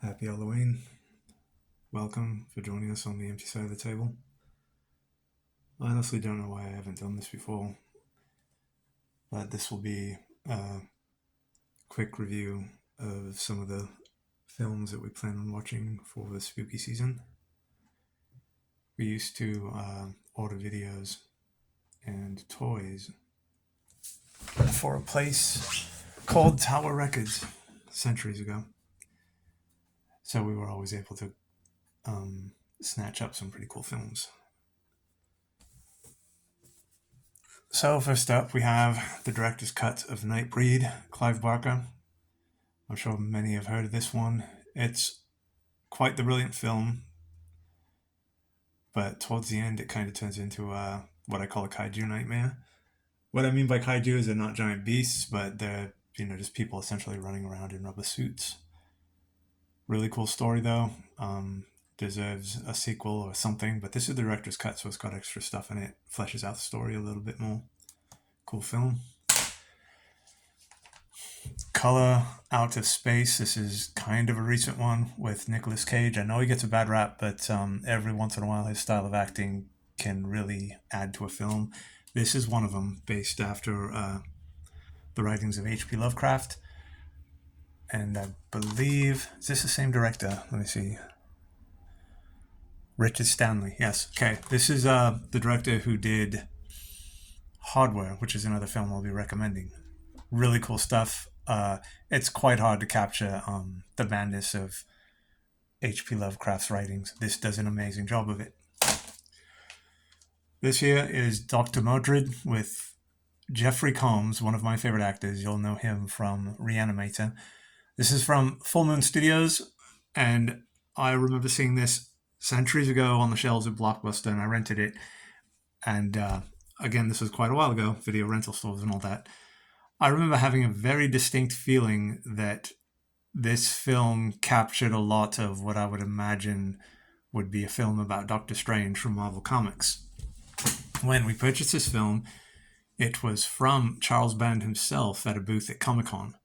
Happy Halloween. Welcome for joining us on the empty side of the table. I honestly don't know why I haven't done this before, but this will be a quick review of some of the films that we plan on watching for the spooky season. We used to order videos and toys for a place called Tower Records centuries ago. So we were always able to snatch up some pretty cool films. So first up, we have the director's cut of Nightbreed, Clive Barker. I'm sure many have heard of this one. It's quite the brilliant film, but towards the end, it kind of turns into what I call a kaiju nightmare. What I mean by kaiju is they're not giant beasts, but they're just people essentially running around in rubber suits. Really cool story though. Deserves a sequel or something, but this is the director's cut, so it's got extra stuff in it. Fleshes out the story a little bit more. Cool film. Color Out of Space. This is kind of a recent one with Nicolas Cage. I know he gets a bad rap, but every once in a while his style of acting can really add to a film. This is one of them, based after the writings of H.P. Lovecraft. And I believe, is this the same director? Let me see. Richard Stanley, yes. Okay, this is the director who did Hardware, which is another film I'll be recommending. Really cool stuff. It's quite hard to capture the madness of H.P. Lovecraft's writings. This does an amazing job of it. This here is Dr. Mordrid with Jeffrey Combs, one of my favorite actors. You'll know him from Reanimator. This is from Full Moon Studios, and I remember seeing this centuries ago on the shelves at Blockbuster, and I rented it. And again, this was quite a while ago, video rental stores and all that. I remember having a very distinct feeling that this film captured a lot of what I would imagine would be a film about Doctor Strange from Marvel Comics. When we purchased this film, it was from Charles Band himself at a booth at Comic-Con.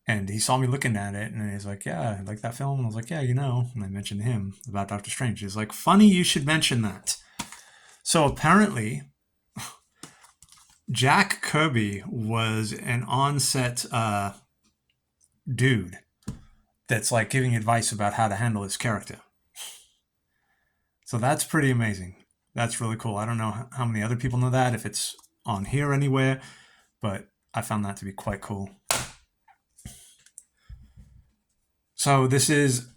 And he saw me looking at it, and he's like, yeah, I like that film. And I was like, yeah, And I mentioned to him about Doctor Strange. He's like, funny you should mention that. So apparently, Jack Kirby was an on-set dude that's like giving advice about how to handle his character. So that's pretty amazing. That's really cool. I don't know how many other people know that, if it's on here anywhere, but I found that to be quite cool. So this is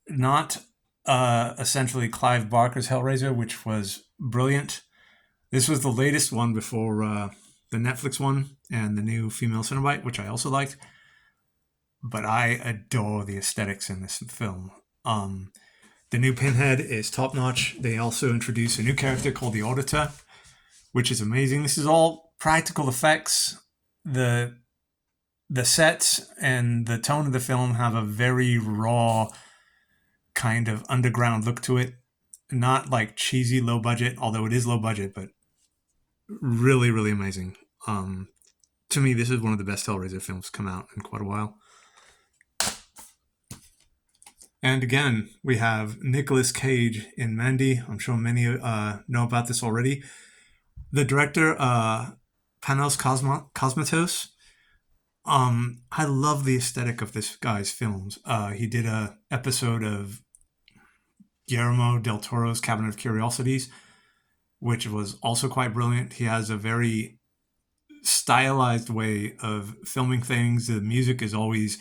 not essentially Clive Barker's Hellraiser, which was brilliant. This was the latest one before the Netflix one and the new Female Cenobite, which I also liked. But I adore the aesthetics in this film. The new Pinhead is top-notch. They also introduce a new character called the Auditor, which is amazing. This is all practical effects. The sets and the tone of the film have a very raw kind of underground look to it. Not like cheesy low budget, although it is low budget, but really, really amazing. To me, this is one of the best Hellraiser films come out in quite a while. And again, we have Nicolas Cage in Mandy. I'm sure many know about this already. The director, Panos Cosmatos. I love the aesthetic of this guy's films. He did a episode of Guillermo del Toro's Cabinet of Curiosities, which was also quite brilliant. He has a very stylized way of filming things. The music is always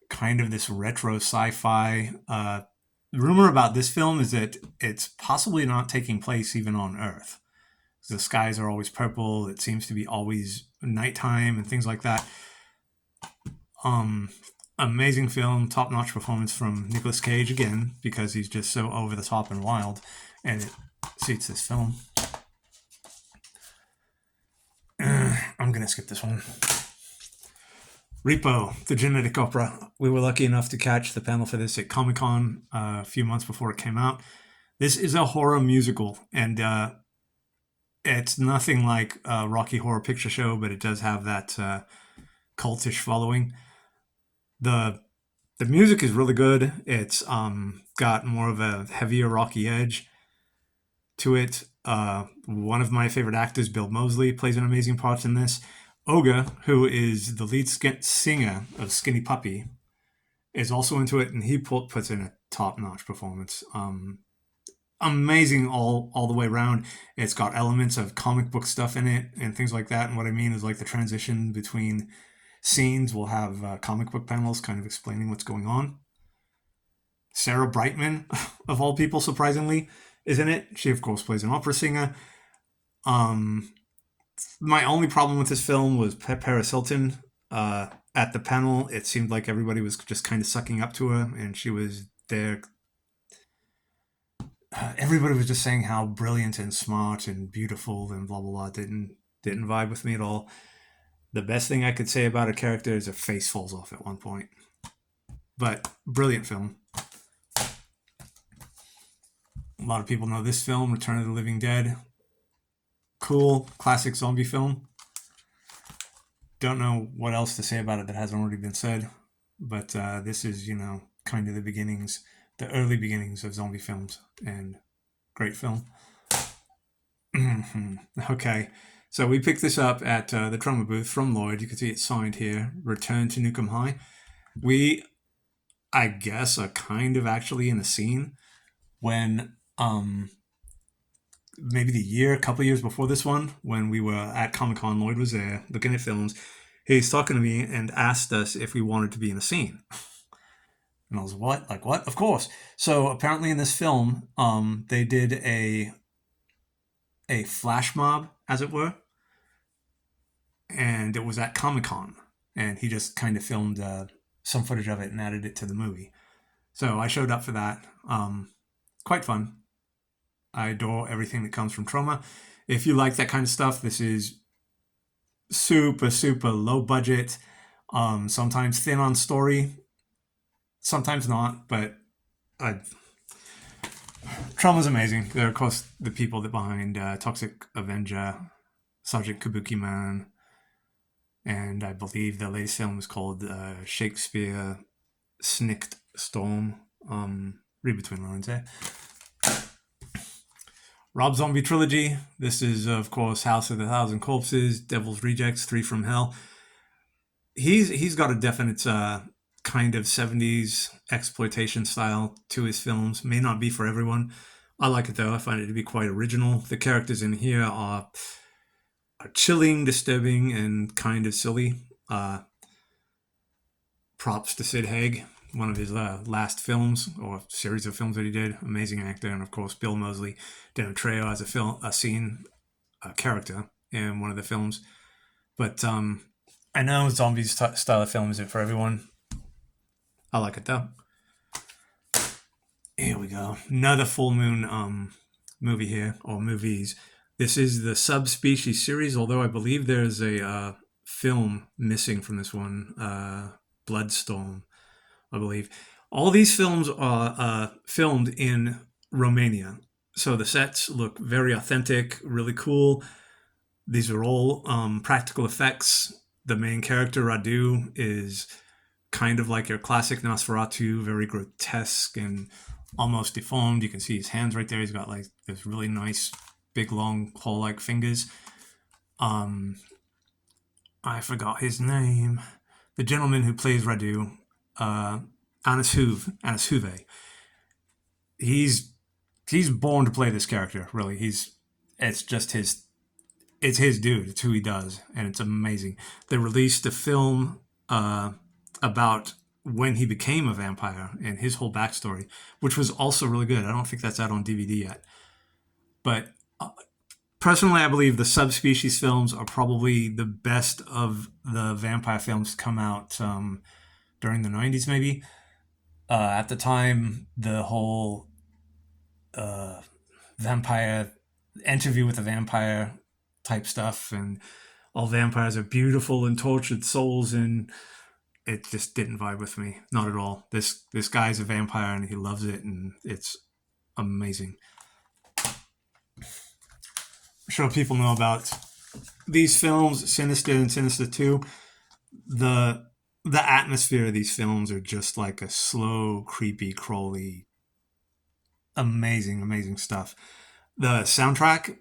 kind of this retro sci-fi. The rumor about this film is that it's possibly not taking place even on Earth. The skies are always purple. It seems to be always nighttime and things like that. Amazing film, top-notch performance from Nicolas Cage again, because he's just so over the top and wild, and it suits this film. I'm gonna skip this one. Repo, the genetic opera. We were lucky enough to catch the panel for this at Comic-Con a few months before it came out. This is a horror musical, and it's nothing like a Rocky Horror Picture Show, but it does have that cultish following. The The music is really good. It's got more of a heavier rocky edge to it. One of my favorite actors, Bill Moseley, plays an amazing part in this. Oga, who is the lead singer of Skinny Puppy, is also into it, and he puts in a top-notch performance. Amazing all the way around. It's got elements of comic book stuff in it and things like that. And what I mean is like the transition between scenes will have comic book panels kind of explaining what's going on. Sarah Brightman, of all people, surprisingly, is in it. She, of course, plays an opera singer. My only problem with this film was Paris Hilton. At the panel, it seemed like everybody was just kind of sucking up to her, and she was there. Everybody was just saying how brilliant and smart and beautiful and blah blah blah. Didn't vibe with me at all. The best thing I could say about her character is her face falls off at one point. But brilliant film. A lot of people know this film, Return of the Living Dead. Cool, classic zombie film. Don't know what else to say about it that hasn't already been said. But this is, kind of the beginnings, the early beginnings of zombie films. And great film. Okay, so we picked this up at the Trauma booth from Lloyd. You can see it signed here, Return to Nukem High. We, I guess, are kind of actually in a scene when maybe a couple years before this one, when we were at Comic-Con, Lloyd was there looking at films. He's talking to me and asked us if we wanted to be in a scene. And I was, what? Like, what? Of course. So apparently in this film, they did a flash mob, as it were. And it was at Comic-Con. And he just kind of filmed some footage of it and added it to the movie. So I showed up for that. Quite fun. I adore everything that comes from Troma. If you like that kind of stuff, this is super, super low budget. Sometimes thin on story. Sometimes not, but Troma's amazing. They're, of course, the people that behind Toxic Avenger, Sergeant Kabuki Man, and I believe the latest film is called Shakespeare Snicked Storm. Read between the lines there. Rob Zombie Trilogy. This is, of course, House of the Thousand Corpses, Devil's Rejects, Three from Hell. He's got a definite kind of 70s exploitation style to his films. May not be for everyone. I like it, though. I find it to be quite original. The characters in here are chilling, disturbing, and kind of silly. Props to Sid Haig, one of his last films or series of films that he did. Amazing actor. And, of course, Bill Moseley. Danny Trejo as a character in one of the films. But I know zombies style of film isn't for everyone. I like it, though. Here we go. Another Full Moon movie here, or movies. This is the Subspecies series, although I believe there's a film missing from this one. Bloodstorm, I believe. All these films are filmed in Romania. So the sets look very authentic, really cool. These are all practical effects. The main character, Radu, is kind of like your classic Nosferatu, very grotesque and almost deformed. You can see his hands right there. He's got like this really nice, big, long, claw-like fingers. I forgot his name. The gentleman who plays Radu, Anis Huve. He's born to play this character. Really, it's his dude. It's who he does, and it's amazing. They released a film about when he became a vampire and his whole backstory, which was also really good. I don't think that's out on DVD yet. But personally, I believe the Subspecies films are probably the best of the vampire films to come out during the 90s, maybe. At the time, the whole vampire interview with a vampire type stuff, and all vampires are beautiful and tortured souls, and it just didn't vibe with me, not at all. This guy's a vampire and he loves it, and it's amazing. I'm sure people know about these films, Sinister and Sinister 2. The the atmosphere of these films are just like a slow, creepy, crawly, amazing, amazing stuff. The soundtrack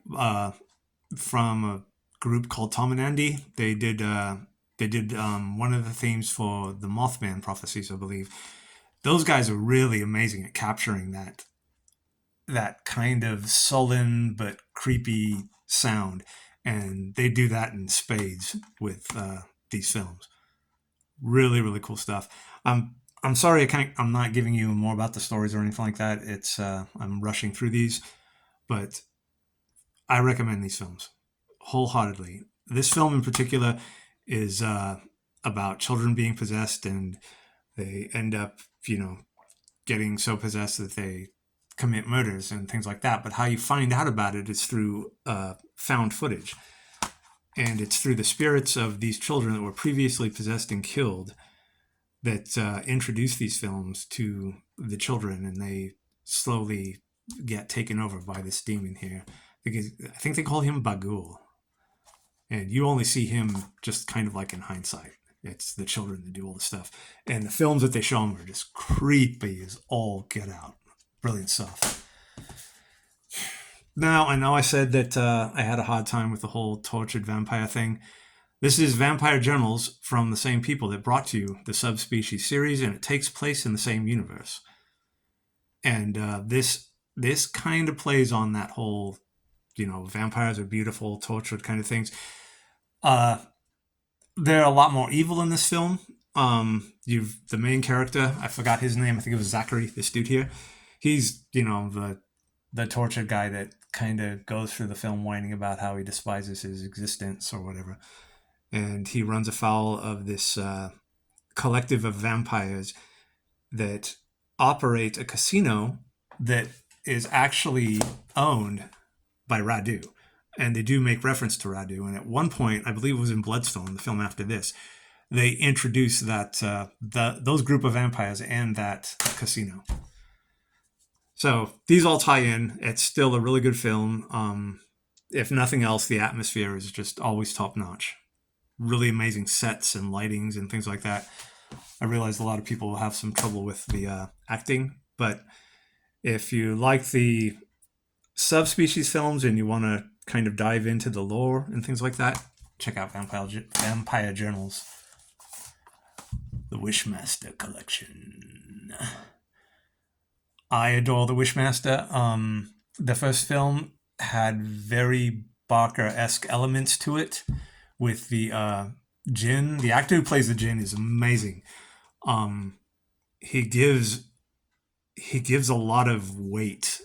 from a group called Tom and Andy, they did one of the themes for the Mothman prophecies, I believe. Those guys are really amazing at capturing that kind of sullen but creepy sound, and they do that in spades with these films. Really, really cool stuff. I'm sorry I'm not giving you more about the stories or anything like that. It's I'm rushing through these, but I recommend these films wholeheartedly. This film in particular is about children being possessed, and they end up, getting so possessed that they commit murders and things like that. But how you find out about it is through found footage. And it's through the spirits of these children that were previously possessed and killed that introduce these films to the children, and they slowly get taken over by this demon here. Because I think they call him Bagul. And you only see him just kind of like in hindsight. It's the children that do all the stuff. And the films that they show them are just creepy as all get out. Brilliant stuff. Now, I know I said that I had a hard time with the whole tortured vampire thing. This is Vampire Generals from the same people that brought you the Subspecies series, and it takes place in the same universe. And this kind of plays on that whole, vampires are beautiful, tortured kind of things. They're a lot more evil in this film. You've the main character, I forgot his name, I think it was Zachary, this dude here. He's, the tortured guy that kind of goes through the film whining about how he despises his existence or whatever. And he runs afoul of this collective of vampires that operate a casino that is actually owned by Radu. And they do make reference to Radu. And at one point, I believe it was in Bloodstone, the film after this, they introduce that those group of vampires and that casino. So these all tie in. It's still a really good film. If nothing else, the atmosphere is just always top notch. Really amazing sets and lightings and things like that. I realize a lot of people will have some trouble with the acting, but if you like the Subspecies films and you want to kind of dive into the lore and things like that, check out Vampire Journals, the Wishmaster collection. I adore the Wishmaster. The first film had very Barker-esque elements to it, with the Jinn. The actor who plays the Jinn is amazing. He gives a lot of weight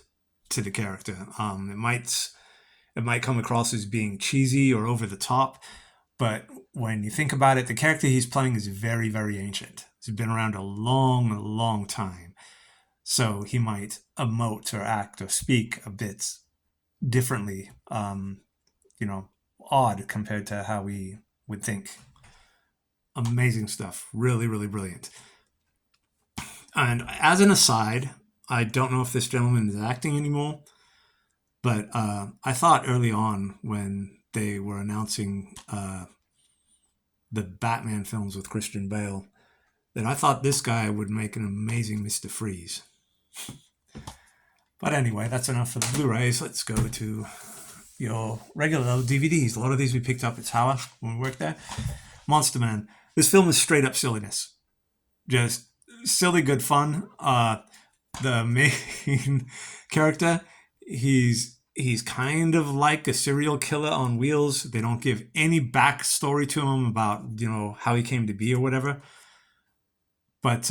to the character. It might come across as being cheesy or over the top, but when you think about it, the character he's playing is very, very ancient. He's been around a long, long time. So he might emote or act or speak a bit differently, odd compared to how we would think. Amazing stuff. Really, really brilliant. And as an aside, I don't know if this gentleman is acting anymore, but I thought early on when they were announcing the Batman films with Christian Bale that I thought this guy would make an amazing Mr. Freeze. But anyway, that's enough for the Blu-rays. Let's go to your regular DVDs. A lot of these we picked up at Tower when we worked there. Monster Man. This film is straight up silliness. Just silly good fun. The main character, he's kind of like a serial killer on wheels. They don't give any backstory to him about, how he came to be or whatever. But,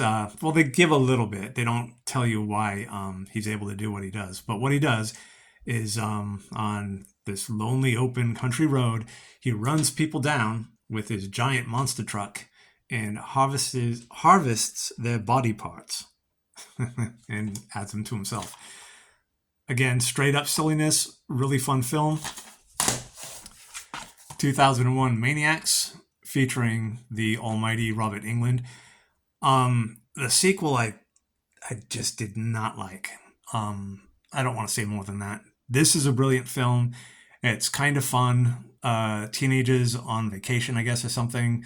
they give a little bit. They don't tell you why he's able to do what he does. But what he does is on this lonely, open country road, he runs people down with his giant monster truck and harvests their body parts and adds them to himself. Again, straight up silliness, really fun film. 2001 Maniacs, featuring the almighty Robert Englund. The sequel I just did not like. I don't want to say more than that. This is a brilliant film. It's kind of fun. Teenagers on vacation, I guess, or something,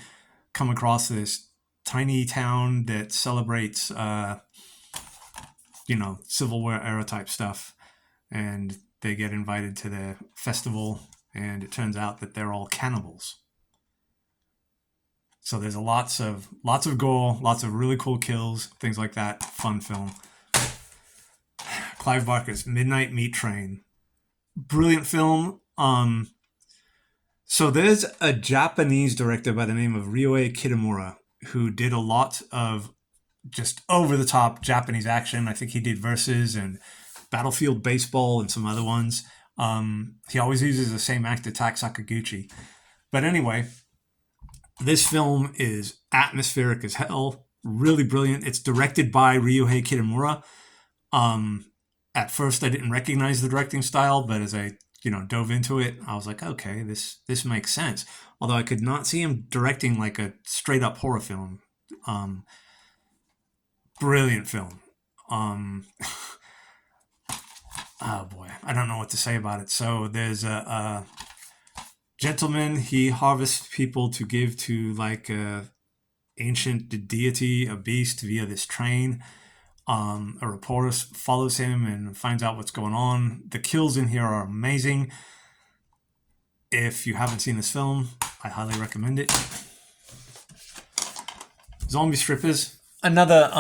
come across this tiny town that celebrates, Civil War era type stuff, and they get invited to their festival, and it turns out that they're all cannibals. So there's lots of gore, lots of really cool kills, things like that. Fun film. Clive Barker's Midnight Meat Train. Brilliant film. So there's a Japanese director by the name of Ryuhei Kitamura who did a lot of just over the top Japanese action. I think he did Versus and Battlefield Baseball and some other ones. He always uses the same actor, Tak Sakaguchi. But anyway, this film is atmospheric as hell, really brilliant. It's directed by Ryuhei Kitamura. At first, I didn't recognize the directing style, but as I dove into it, I was like, okay, this makes sense. Although I could not see him directing like a straight up horror film. Brilliant film. Oh boy, I don't know what to say about it. So there's a gentleman. He harvests people to give to like a ancient deity, a beast, via this train. A reporter follows him and finds out what's going on. The kills in here are amazing. If you haven't seen this film, I highly recommend it. Zombie Strippers, another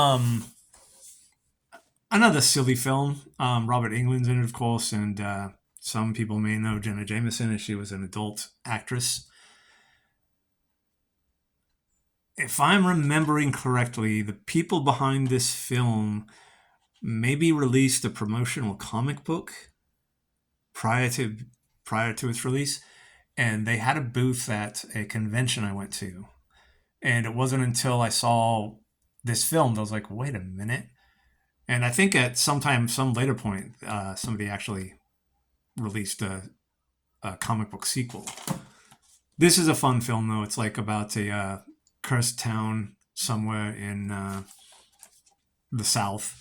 silly film. Robert Englund's in it, of course, and some people may know Jenna Jameson as she was an adult actress. If I'm remembering correctly, the people behind this film maybe released a promotional comic book prior to its release, and they had a booth at a convention I went to. And it wasn't until I saw this film that I was like, wait a minute. And I think at some later point, somebody actually released a comic book sequel. This is a fun film, though. It's like about a cursed town somewhere in the South.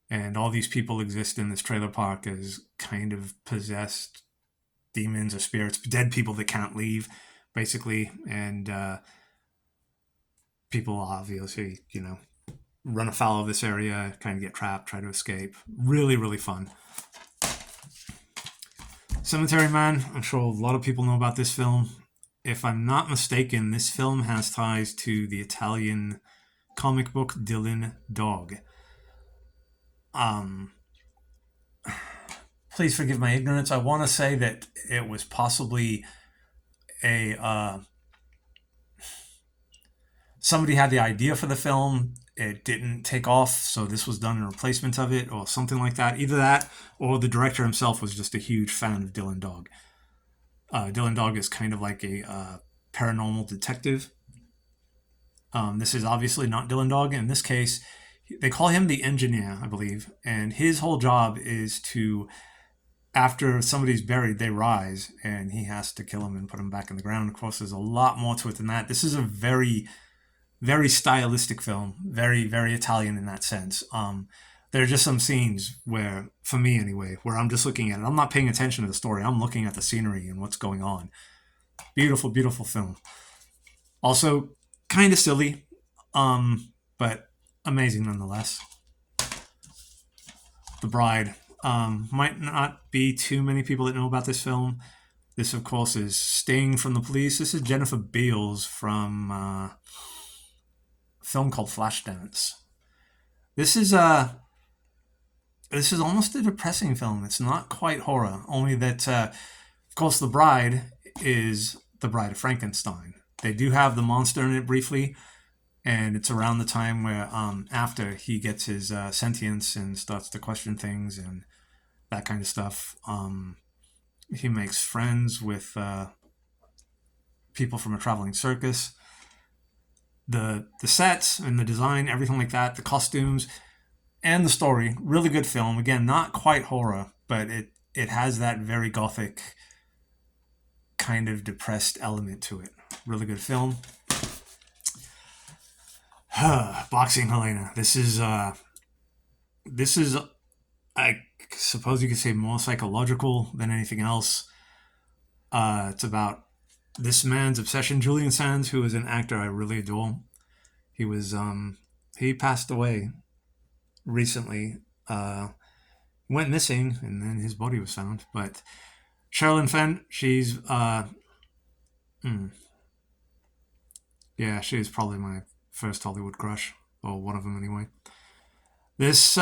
And all these people exist in this trailer park as kind of possessed demons or spirits, dead people that can't leave, basically. And people obviously, run afoul of this area, kind of get trapped, try to escape. Really, really fun. Cemetery Man, I'm sure a lot of people know about this film. If I'm not mistaken, this film has ties to the Italian comic book Dylan Dog. Please forgive my ignorance. I want to say that it was possibly somebody had the idea for the film. It didn't take off, so this was done in replacement of it, or something like that. Either that, or the director himself was just a huge fan of Dylan Dog. Dylan Dog is kind of like a paranormal detective. This is obviously not Dylan Dog. In this case, they call him the engineer, I believe, and his whole job is to, after somebody's buried, they rise, and he has to kill him and put him back in the ground. Of course, there's a lot more to it than that. This is a very, very stylistic film, very, very Italian in that sense. There are just some scenes where, for me anyway, where I'm just looking at it. I'm not paying attention to the story. I'm looking at the scenery and what's going on. Beautiful, beautiful film. Also, kind of silly, but amazing nonetheless. The Bride. Might not be too many people that know about this film. This, of course, is Sting from The Police. This is Jennifer Beals from a film called Flashdance. This is almost a depressing film. It's not quite horror, only that, of course, The Bride is the Bride of Frankenstein. They do have the monster in it briefly, and it's around the time where after he gets his sentience and starts to question things and that kind of stuff. He makes friends with people from a traveling circus. The sets and the design, everything like that, the costumes, and the story, really good film. Again, not quite horror, but it has that very gothic kind of depressed element to it. Really good film. Boxing Helena. This is I suppose you could say more psychological than anything else. It's about this man's obsession. Julian Sands, who is an actor I really adore. He passed away recently. Went missing, and then his body was found. But Sherilyn Fenn, hmm, yeah, she's probably my first Hollywood crush, or one of them anyway. This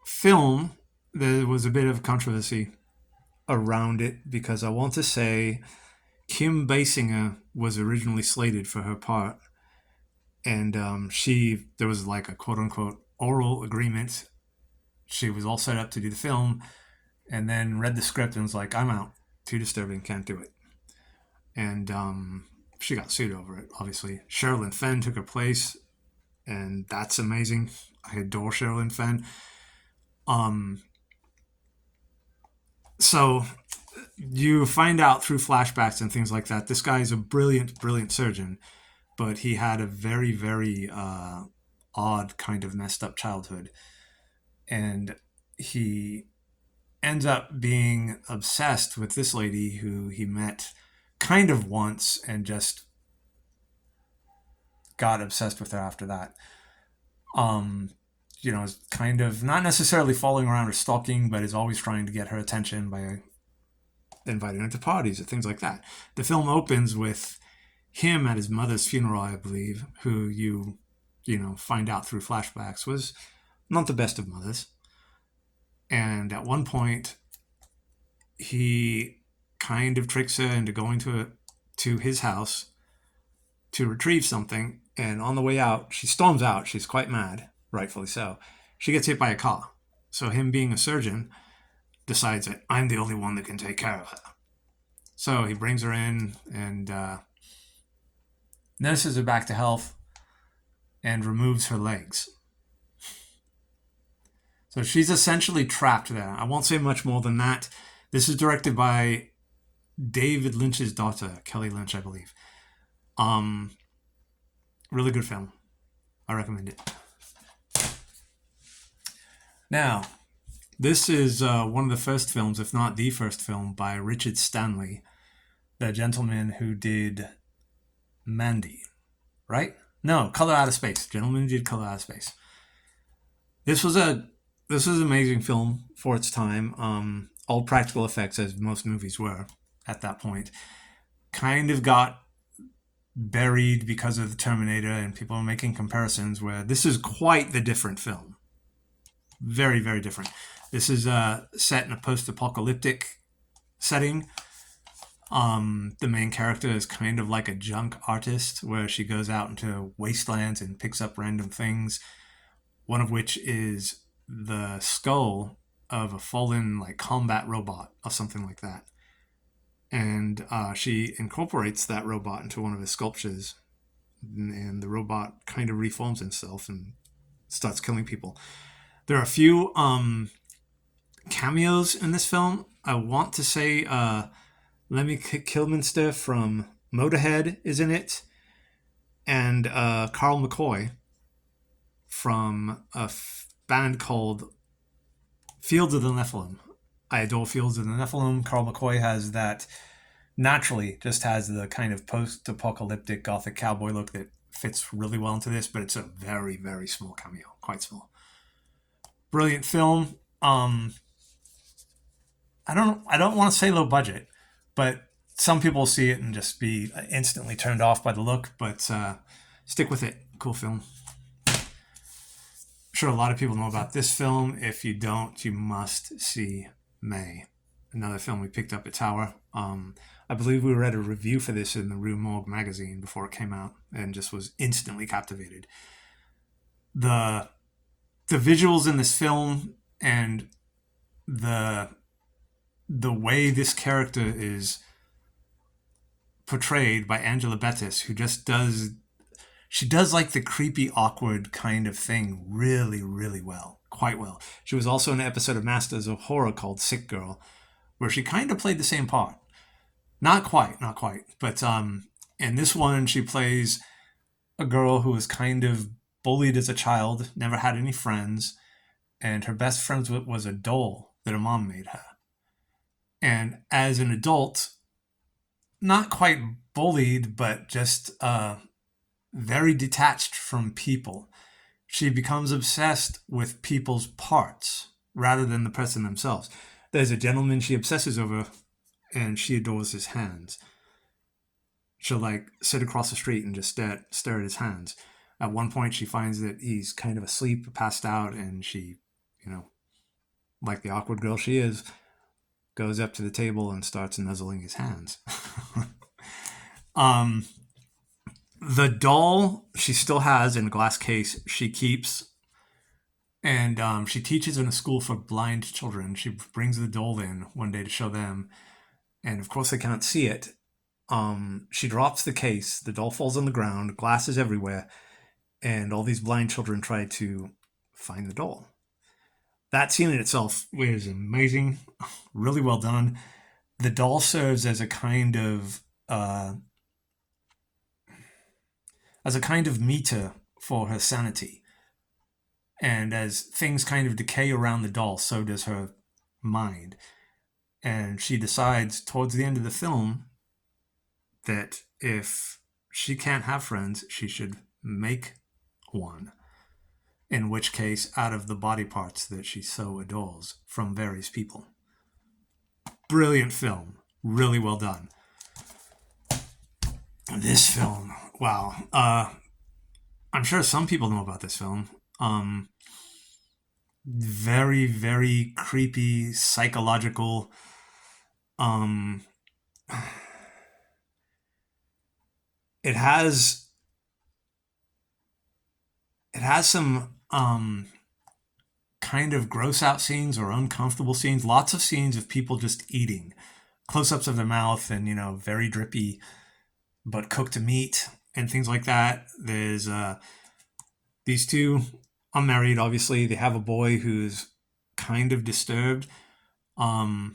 film, there was a bit of controversy around it because I want to say Kim Basinger was originally slated for her part, and there was like a quote unquote oral agreement. She was all set up to do the film, and then read the script and was like, "I'm out. Too disturbing. Can't do it." And she got sued over it. Obviously, Sherilyn Fenn took her place, and that's amazing. I adore Sherilyn Fenn. Um, so you find out through flashbacks and things like that, this guy is a brilliant, brilliant surgeon, but he had a very, very odd kind of messed up childhood, and he ends up being obsessed with this lady who he met kind of once and just got obsessed with her after that. Um, is kind of not necessarily following around or stalking, but is always trying to get her attention by inviting her to parties or things like that. The film opens with him at his mother's funeral, I believe, who find out through flashbacks was not the best of mothers. And at one point, he kind of tricks her into going to his house to retrieve something. And on the way out, she storms out. She's quite mad, rightfully so. She gets hit by a car. So him being a surgeon decides that I'm the only one that can take care of her. So he brings her in and nurses her back to health and removes her legs. So she's essentially trapped there. I won't say much more than that. This is directed by David Lynch's daughter, Kelly Lynch, I believe. Really good film. I recommend it. Now, this is one of the first films, if not the first film, by Richard Stanley, the gentleman who did Mandy, right? No, Color Out of Space. Gentleman who did Color Out of Space. This was an amazing film for its time. All practical effects, as most movies were at that point, kind of got buried because of the Terminator, and people are making comparisons where this is quite the different film. Very, very different. This is set in a post-apocalyptic setting. The main character is kind of like a junk artist where she goes out into wastelands and picks up random things, one of which is the skull of a fallen combat robot or something like that. And she incorporates that robot into one of his sculptures, and the robot kind of reforms itself and starts killing people. There are a few cameos in this film. I want to say Lemmy Kilminster from Motorhead is in it, and Carl McCoy from a band called Fields of the Nephilim. I adore Fields of the Nephilim. Carl McCoy has that, naturally, just has the kind of post-apocalyptic gothic cowboy look that fits really well into this, but it's a very, very small cameo. Quite small. Brilliant film. I don't want to say low budget, but some people see it and just be instantly turned off by the look, but stick with it. Cool film. I'm sure a lot of people know about this film. If you don't, you must see May, another film we picked up at Tower. I believe we read a review for this in the Rue Morgue magazine before it came out and just was instantly captivated. The visuals in this film and the way this character is portrayed by Angela Bettis, who just does like the creepy, awkward kind of thing really, really well. Quite well. She was also in an episode of Masters of Horror called Sick Girl, where she kind of played the same part. Not quite. But in this one, she plays a girl who was kind of bullied as a child, never had any friends, and her best friend was a doll that her mom made her. And as an adult, not quite bullied, but just very detached from people. She becomes obsessed with people's parts rather than the person themselves. There's a gentleman she obsesses over, and she adores his hands. She'll like sit across the street and just stare at his hands. At one point, she finds that he's kind of asleep, passed out, and she, you know, like the awkward girl she is, goes up to the table and starts nuzzling his hands. um, the doll she still has in a glass case, she keeps, and she teaches in a school for blind children. She brings the doll in one day to show them, and of course they cannot see it. She drops the case, the doll falls on the ground, glass is everywhere, and all these blind children try to find the doll. That scene in itself is amazing, really well done. The doll serves as a kind of meter for her sanity. And as things kind of decay around the doll, so does her mind. And she decides towards the end of the film that if she can't have friends, she should make one. In which case, out of the body parts that she so adores from various people. Brilliant film. Really well done. This film, wow. I'm sure some people know about this film. Very, very creepy, psychological. It has some kind of gross out scenes or uncomfortable scenes. Lots of scenes of people just eating, close-ups of their mouth, and very drippy, but cooked meat and things like that. There's these two unmarried, obviously. They have a boy who's kind of disturbed, and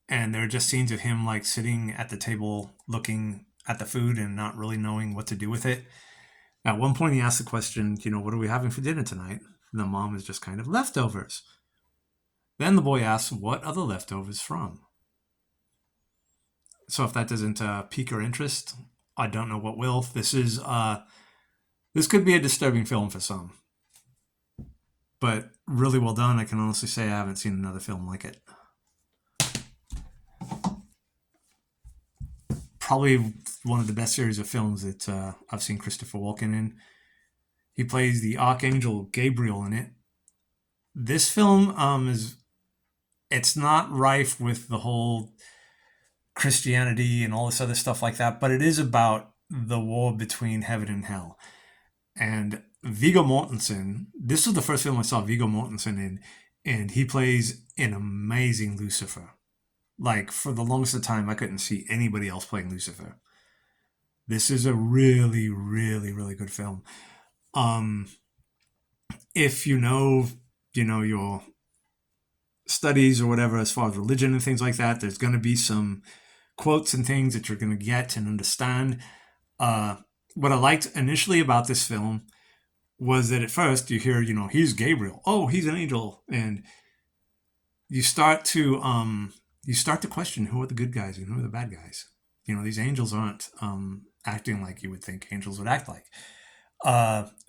there are just scenes of him like sitting at the table looking at the food and not really knowing what to do with it. At one point he asks the question, what are we having for dinner tonight? And the mom is just kind of leftovers. Then the boy asks, what are the leftovers from? So if that doesn't pique her interest, I don't know what will. This could be a disturbing film for some, but really well done. I can honestly say I haven't seen another film like it. Probably one of the best series of films that I've seen Christopher Walken in. He plays the Archangel Gabriel in it. This film it's not rife with the whole Christianity and all this other stuff like that, but it is about the war between heaven and hell. And Viggo Mortensen, this was the first film I saw Viggo Mortensen in, and he plays an amazing Lucifer. Like, for the longest of the time, I couldn't see anybody else playing Lucifer. This is a really, really, really good film. If you know your studies or whatever as far as religion and things like that, there's going to be some quotes and things that you're going to get and understand. What I liked initially about this film was that at first you hear, he's Gabriel. Oh, he's an angel. And you start to question who are the good guys and who are the bad guys. These angels aren't acting like you would think angels would act like.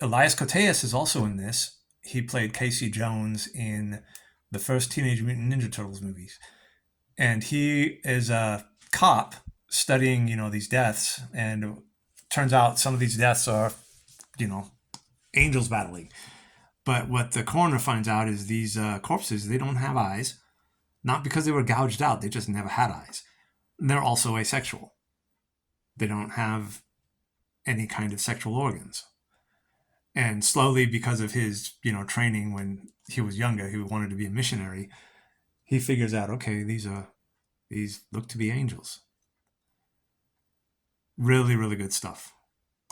Elias Koteas is also in this. He played Casey Jones in the first Teenage Mutant Ninja Turtles movies. And he is a cop studying, these deaths. And turns out some of these deaths are, angels battling. But what the coroner finds out is these corpses, they don't have eyes. Not because they were gouged out, they just never had eyes. And they're also asexual. They don't have any kind of sexual organs. And slowly, because of his, training when he was younger, he wanted to be a missionary, he figures out, okay, these look to be angels. Really, really good stuff.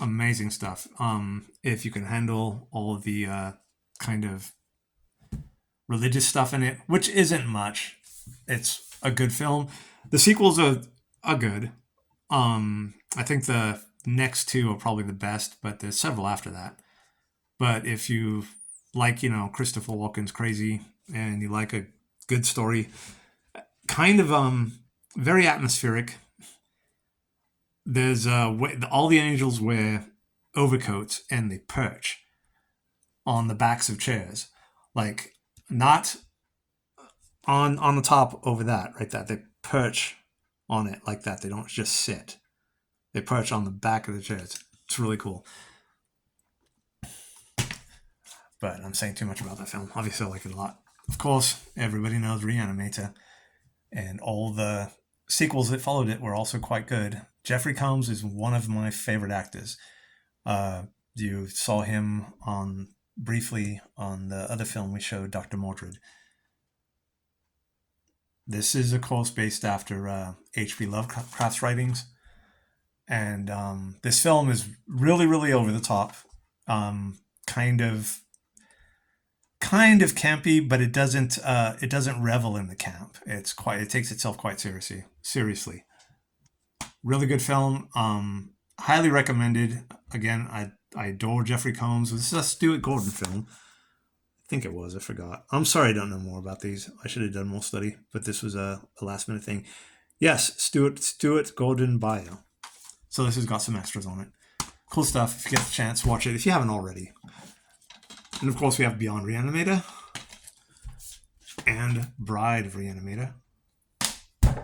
Amazing stuff. If you can handle all of the kind of religious stuff in it, which isn't much, it's a good film. The sequels are good. I think the next two are probably the best, but there's several after that. But if you like, Christopher Walken's crazy and you like a good story, kind of very atmospheric. There's all the angels wear overcoats and they perch on the backs of chairs, like not on the top over that right there. They perch on it like that. They don't just sit. They perch on the back of the chairs. It's really cool. But I'm saying too much about that film. Obviously, I like it a lot. Of course, everybody knows Reanimator, and all the sequels that followed it were also quite good. Jeffrey Combs is one of my favorite actors. You saw him briefly on the other film we showed, Dr. Mordred. This is, of course, based after H.P. Lovecraft's writings. And this film is really, really over the top. Kind of campy, but it doesn't revel in the camp. It takes itself quite seriously. Really good film. Highly recommended. Again, I adore Jeffrey Combs. This is a Stuart Gordon film. I think it was. I forgot. I'm sorry I don't know more about these. I should have done more study, but this was a last minute thing. Yes, Stuart Gordon bio. So this has got some extras on it. Cool stuff. If you get the chance, watch it if you haven't already. And of course, we have Beyond Reanimator and Bride of Reanimator.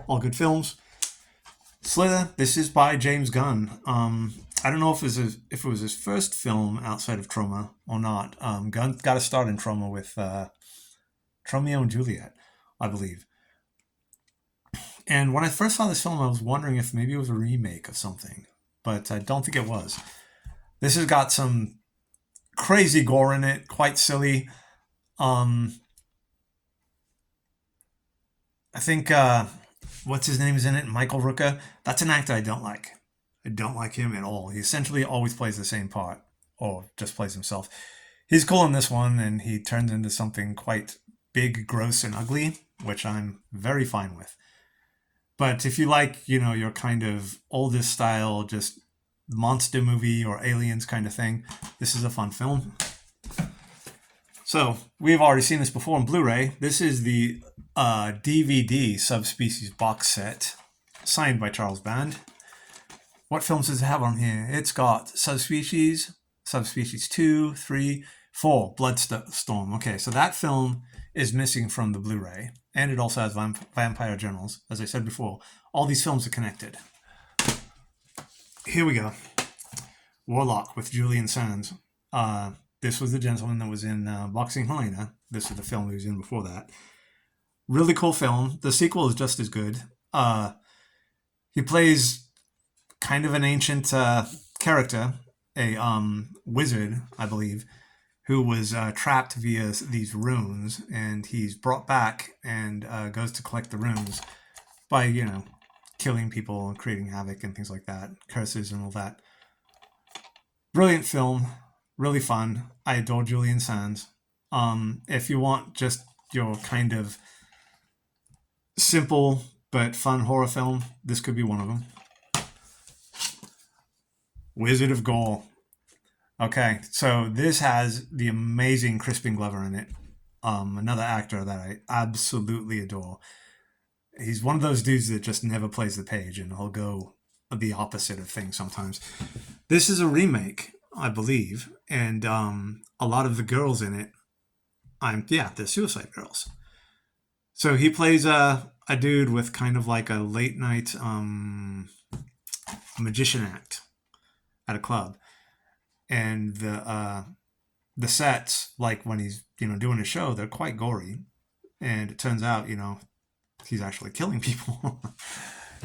All good films. Slither. This is by James Gunn. I don't know if it was his first film outside of Troma or not. Gunn got a start in Troma with Romeo and Juliet, I believe. And when I first saw this film, I was wondering if maybe it was a remake of something, but I don't think it was. This has got some crazy gore in it, quite silly. I think what's his name is in it, Michael Rooker. That's an actor I don't like. I don't like him at all. He essentially always plays the same part, or just plays himself. He's cool in this one, and he turns into something quite big, gross, and ugly, which I'm very fine with. But if you like, your kind of oldest style, just monster movie or aliens kind of thing, this is a fun film. So we've already seen this before on Blu-ray. This is the DVD Subspecies box set, signed by Charles Band. What films does it have on here? It's got Subspecies 2, 3, 4, Bloodstorm. Okay, so that film is missing from the Blu-ray. And it also has Vampire Journals. As I said before, all these films are connected. Here we go. Warlock with Julian Sands. This was the gentleman that was in Boxing Helena. This is the film he was in before that. Really cool film. The sequel is just as good. He plays kind of an ancient character, a wizard, I believe, who was trapped via these runes, and he's brought back and goes to collect the runes by, killing people and creating havoc and things like that, curses and all that. Brilliant film, really fun. I adore Julian Sands. If you want just your kind of simple but fun horror film, this could be one of them. Wizard of Gore. Okay, so this has the amazing Crispin Glover in it. Another actor that I absolutely adore. He's one of those dudes that just never plays the page, and he'll go the opposite of things sometimes. This is a remake, I believe, and a lot of the girls in it, they're Suicide Girls. So he plays a dude with kind of like a late night magician act at a club. And the sets, like when he's doing a show, they're quite gory, and it turns out he's actually killing people.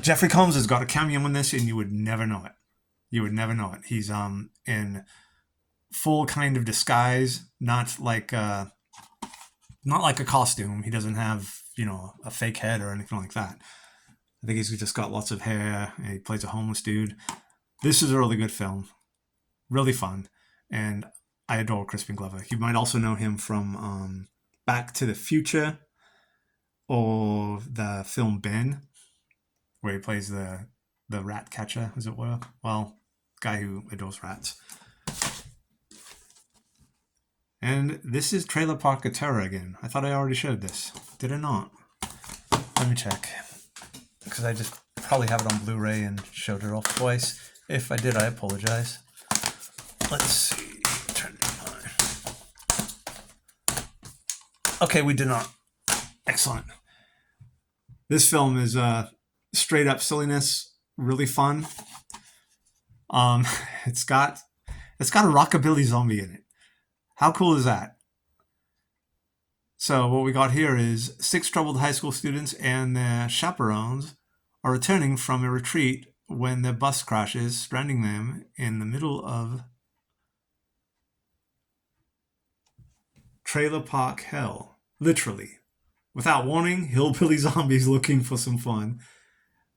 Jeffrey Combs has got a cameo in this, and you would never know it. He's in full kind of disguise, not like a costume. He doesn't have a fake head or anything like that. I think he's just got lots of hair, and he plays a homeless dude. This is a really good film. Really fun, and I adore Crispin Glover. You might also know him from Back to the Future or the film Ben, where he plays the rat catcher, as it were. Well, guy who adores rats. And this is Trailer Park Terror again. I thought I already showed this. Did I not? Let me check. Because I just probably have it on Blu-ray and showed it off twice. If I did, I apologize. Let's see. Turn it on. Okay, we did not. Excellent. This film is straight up silliness, really fun. Um, it's got a rockabilly zombie in it. How cool is that? So what we got here is 6 troubled high school students and their chaperones are returning from a retreat when their bus crashes, stranding them in the middle of trailer park hell. Literally. Without warning, hillbilly zombies looking for some fun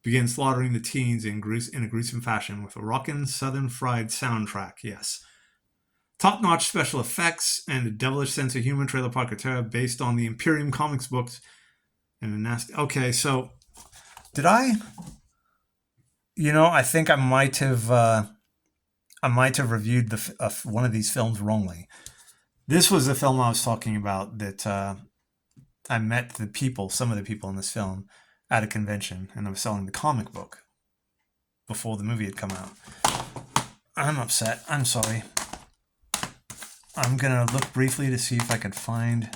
begin slaughtering the teens in a gruesome fashion with a rockin' Southern Fried soundtrack, yes. Top-notch special effects and a devilish sense of humor, Trailer Park Terror, based on the Imperium Comics books and a nasty... Okay, so... Did I... I think I might have reviewed one of these films wrongly. This was the film I was talking about that I met some of the people in this film at a convention, and I was selling the comic book before the movie had come out. I'm upset. I'm sorry. I'm going to look briefly to see if I can find...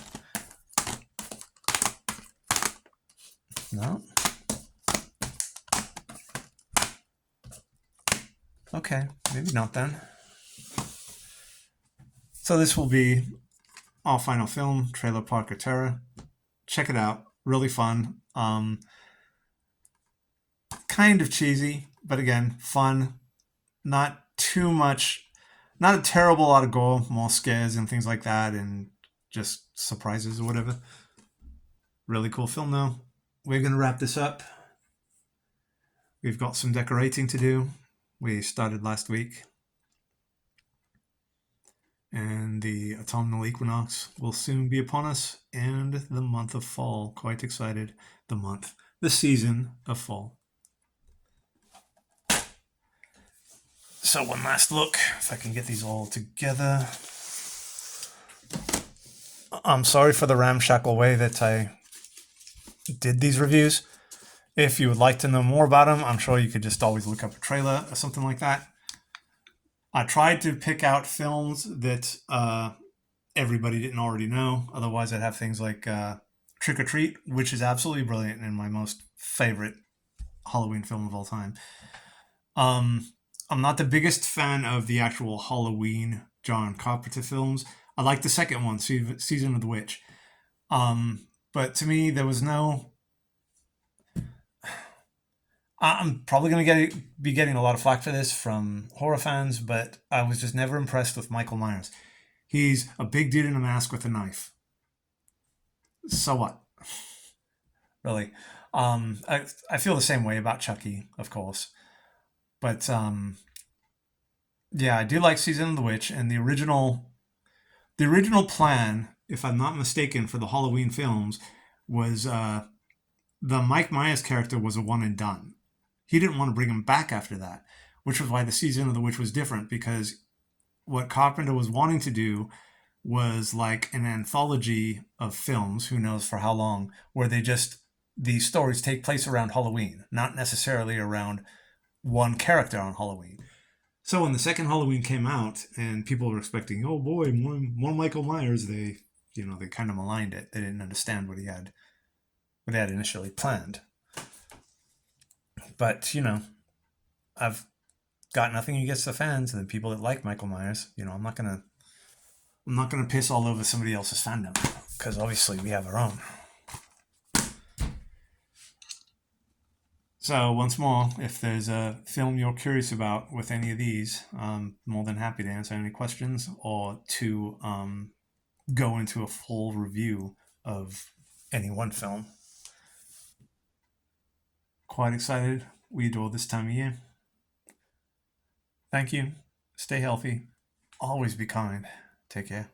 No? Okay, maybe not then. So this will be our final film, Trailer Park Terror. Check it out. Really fun. Kind of cheesy, but again, fun. Not too much... Not a terrible lot of gore, more scares and things like that, and just surprises or whatever. Really cool film, though. We're going to wrap this up. We've got some decorating to do. We started last week. And the autumnal equinox will soon be upon us, and the month of fall. Quite excited. The season of fall. So one last look, if I can get these all together. I'm sorry for the ramshackle way that I did these reviews. If you would like to know more about them, I'm sure you could just always look up a trailer or something like that. I tried to pick out films that everybody didn't already know. Otherwise, I'd have things like Trick or Treat, which is absolutely brilliant and my most favorite Halloween film of all time. I'm not the biggest fan of the actual Halloween John Carpenter films. I like the second one, Season of the Witch. But to me, there was no... I'm probably going to be getting a lot of flack for this from horror fans, but I was just never impressed with Michael Myers. He's a big dude in a mask with a knife. So what? Really. I feel the same way about Chucky, of course. But yeah, I do like Season of the Witch, and the original plan, if I'm not mistaken, for the Halloween films was the Mike Myers character was a one and done. He didn't want to bring him back after that, which was why the Season of the Witch was different, because what Carpenter was wanting to do was like an anthology of films, who knows for how long, where these stories take place around Halloween, not necessarily around one character on Halloween. So when the second Halloween came out and people were expecting, oh boy, more Michael Myers, they kind of maligned it. They didn't understand what he had initially planned. But, I've got nothing against the fans and the people that like Michael Myers. I'm not gonna piss all over somebody else's fandom, because obviously we have our own. So once more, if there's a film you're curious about with any of these, I'm more than happy to answer any questions or to go into a full review of any one film. Quite excited. We adore this time of year. Thank you. Stay healthy. Always be kind. Take care.